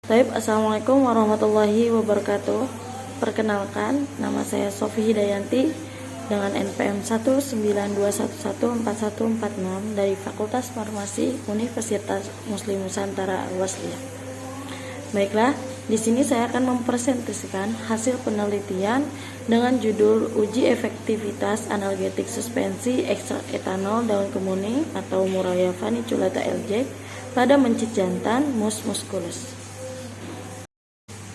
Assalamualaikum warahmatullahi wabarakatuh. Perkenalkan, nama saya Sofi Hidayanti dengan NPM 192114146 dari Fakultas Farmasi Universitas Muslim Nusantara Al-Wasliyah. Baiklah, di sini saya akan mempresentasikan hasil penelitian dengan judul Uji Efektivitas Analgetik Suspensi Ekstrak Etanol Daun Kemuning atau Muraya Vaniculata LJ pada mencit jantan mus musculus.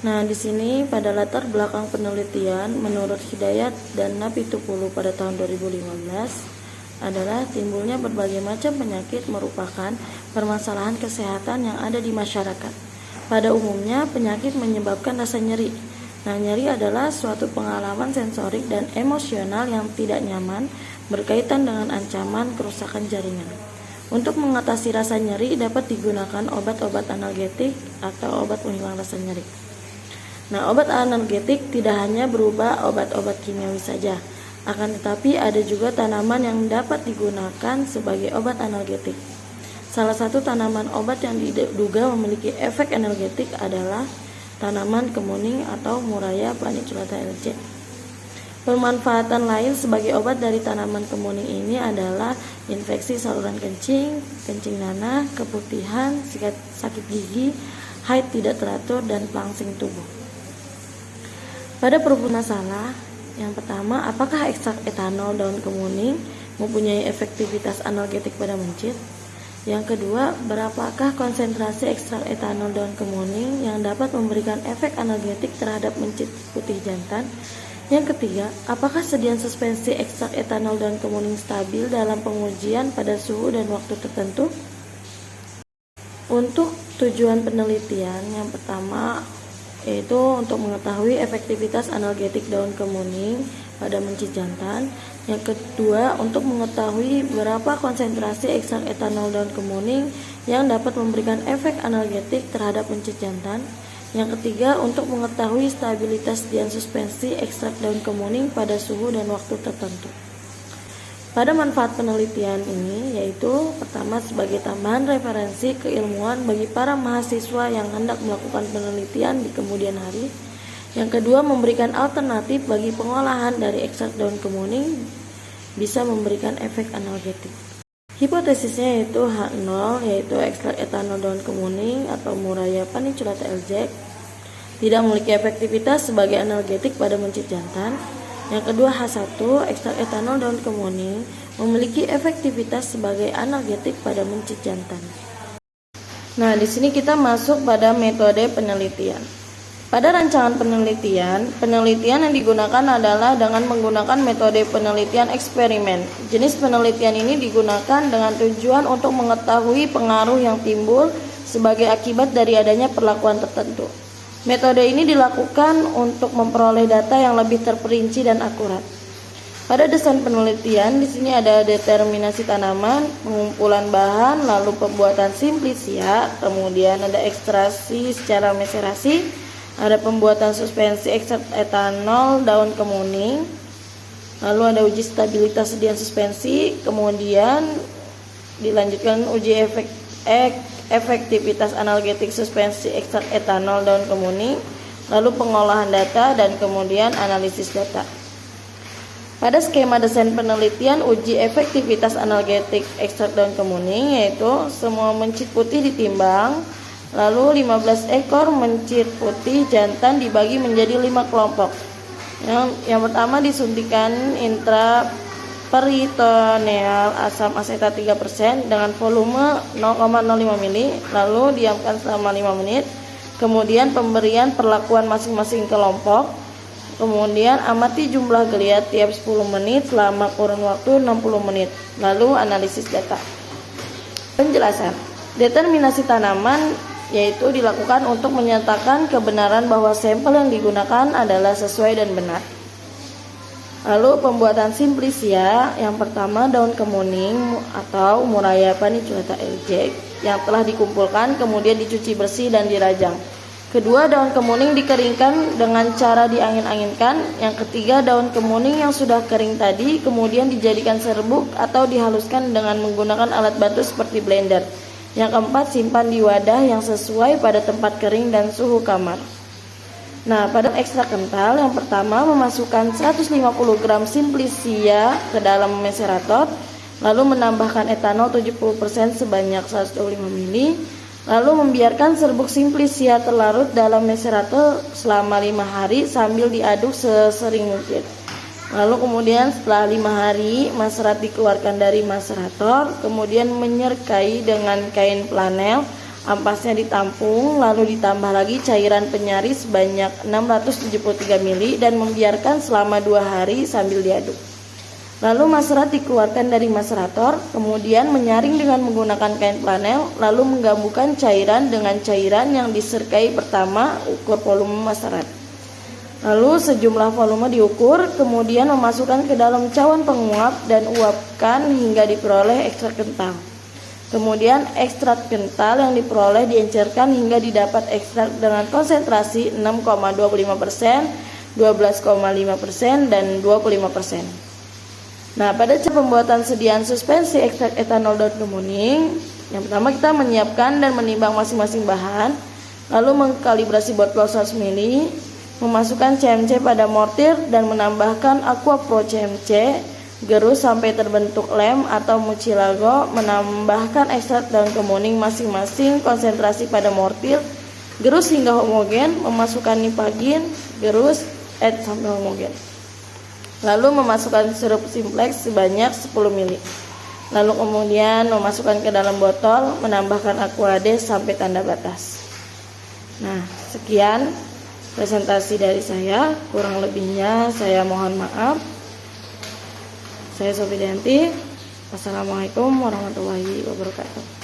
Nah, di sini pada latar belakang penelitian menurut Hidayat dan Napitupulu pada tahun 2015 adalah timbulnya berbagai macam penyakit merupakan permasalahan kesehatan yang ada di masyarakat. Pada umumnya, penyakit menyebabkan rasa nyeri. Nah, nyeri adalah suatu pengalaman sensorik dan emosional yang tidak nyaman berkaitan dengan ancaman kerusakan jaringan. Untuk mengatasi rasa nyeri dapat digunakan obat-obat analgetik atau obat penghilang rasa nyeri. Nah, obat analgetik tidak hanya berupa obat-obat kimiawi saja, akan tetapi ada juga tanaman yang dapat digunakan sebagai obat analgetik. Salah satu tanaman obat yang diduga memiliki efek analgetik adalah tanaman kemuning atau Muraya Vaniculata LJ. Pemanfaatan lain sebagai obat dari tanaman kemuning ini adalah infeksi saluran kencing, kencing nanah, keputihan, sakit gigi, haid tidak teratur, dan pelangsing tubuh. Pada perubahan masalah, yang pertama, apakah ekstrak etanol daun kemuning mempunyai efektivitas analgetik pada mencit? Yang kedua, berapakah konsentrasi ekstrak etanol daun kemuning yang dapat memberikan efek analgetik terhadap mencit putih jantan? Yang ketiga, apakah sediaan suspensi ekstrak etanol daun kemuning stabil dalam pengujian pada suhu dan waktu tertentu? Untuk tujuan penelitian, yang pertama yaitu untuk mengetahui efektivitas analgetik daun kemuning pada mencit jantan. Yang kedua, untuk mengetahui berapa konsentrasi ekstrak etanol daun kemuning yang dapat memberikan efek analgetik terhadap mencit jantan. Yang ketiga, untuk mengetahui stabilitas sediaan suspensi ekstrak daun kemuning pada suhu dan waktu tertentu. Pada manfaat penelitian ini yaitu pertama, sebagai tambahan referensi keilmuan bagi para mahasiswa yang hendak melakukan penelitian di kemudian hari. Yang kedua, memberikan alternatif bagi pengolahan dari ekstrak daun kemuning bisa memberikan efek analgetik. Hipotesisnya yaitu H0, yaitu ekstrak etanol daun kemuning atau Muraya Vaniculata LJ tidak memiliki efektivitas sebagai analgetik pada mencit jantan. Yang kedua, H1, ekstrak etanol daun kemuning memiliki efektivitas sebagai analgetik pada mencit jantan. Nah, di sini kita masuk pada metode penelitian. Pada rancangan penelitian yang digunakan adalah dengan menggunakan metode penelitian eksperimen. Jenis penelitian ini digunakan dengan tujuan untuk mengetahui pengaruh yang timbul sebagai akibat dari adanya perlakuan tertentu. Metode ini dilakukan untuk memperoleh data yang lebih terperinci dan akurat. Pada desain penelitian, di sini ada determinasi tanaman, pengumpulan bahan, lalu pembuatan simplisia, kemudian ada ekstraksi secara meserasi, ada pembuatan suspensi ekstrak etanol daun kemuning, lalu ada uji stabilitas sediaan suspensi, kemudian dilanjutkan uji efektivitas analgetik suspensi ekstrak etanol daun kemuning, lalu pengolahan data, dan kemudian analisis data. Pada skema desain penelitian uji efektivitas analgetik ekstrak daun kemuning yaitu semua mencit putih ditimbang, lalu 15 ekor mencit putih jantan dibagi menjadi 5 kelompok. Yang pertama disuntikan intraperitoneal asam asetat 3% dengan volume 0,05 ml, lalu diamkan selama 5 menit. Kemudian pemberian perlakuan masing-masing kelompok. Kemudian amati jumlah geliat tiap 10 menit selama kurun waktu 60 menit. Lalu analisis data. Penjelasan. Determinasi tanaman yaitu dilakukan untuk menyatakan kebenaran bahwa sampel yang digunakan adalah sesuai dan benar. Lalu pembuatan simplisia, yang pertama daun kemuning atau Muraya Vaniculata LJ yang telah dikumpulkan kemudian dicuci bersih dan dirajang. Kedua, daun kemuning dikeringkan dengan cara diangin-anginkan. Yang ketiga, daun kemuning yang sudah kering tadi kemudian dijadikan serbuk atau dihaluskan dengan menggunakan alat bantu seperti blender. Yang keempat, simpan di wadah yang sesuai pada tempat kering dan suhu kamar. Nah, pada ekstrak kental yang pertama memasukkan 150 gram simplicia ke dalam macerator, lalu menambahkan etanol 70% sebanyak 125 ml, lalu membiarkan serbuk simplicia terlarut dalam macerator selama 5 hari sambil diaduk sesering mungkin. Lalu kemudian setelah 5 hari macerat dikeluarkan dari macerator, kemudian menyerkai dengan kain flanel, ampasnya ditampung, lalu ditambah lagi cairan penyari sebanyak 673 ml dan membiarkan selama 2 hari sambil diaduk. Lalu macerat dikeluarkan dari macerator, kemudian menyaring dengan menggunakan kain flanel, lalu menggabungkan cairan dengan cairan yang diserkai pertama, ukur volume macerat. Lalu sejumlah volume diukur, kemudian memasukkan ke dalam cawan penguap dan uapkan hingga diperoleh ekstrak kental. Kemudian ekstrak kental yang diperoleh diencerkan hingga didapat ekstrak dengan konsentrasi 6,25%, 12,5% dan 25%. Nah, pada cara pembuatan sediaan suspensi ekstrak etanol daun kemuning, yang pertama kita menyiapkan dan menimbang masing-masing bahan, lalu mengkalibrasi botol 100 ml, memasukkan CMC pada mortir dan menambahkan Aqua Pro CMC, gerus sampai terbentuk lem atau mucilago, menambahkan ekstrak daun kemuning masing-masing konsentrasi pada mortir, gerus hingga homogen, memasukkan nipagin, gerus, sampai homogen. Lalu memasukkan sirup simplex sebanyak 10 ml. Lalu kemudian memasukkan ke dalam botol, menambahkan Aquades sampai tanda batas. Nah, sekian presentasi dari saya, kurang lebihnya saya mohon maaf. Saya Sofidianti. Wassalamualaikum warahmatullahi wabarakatuh.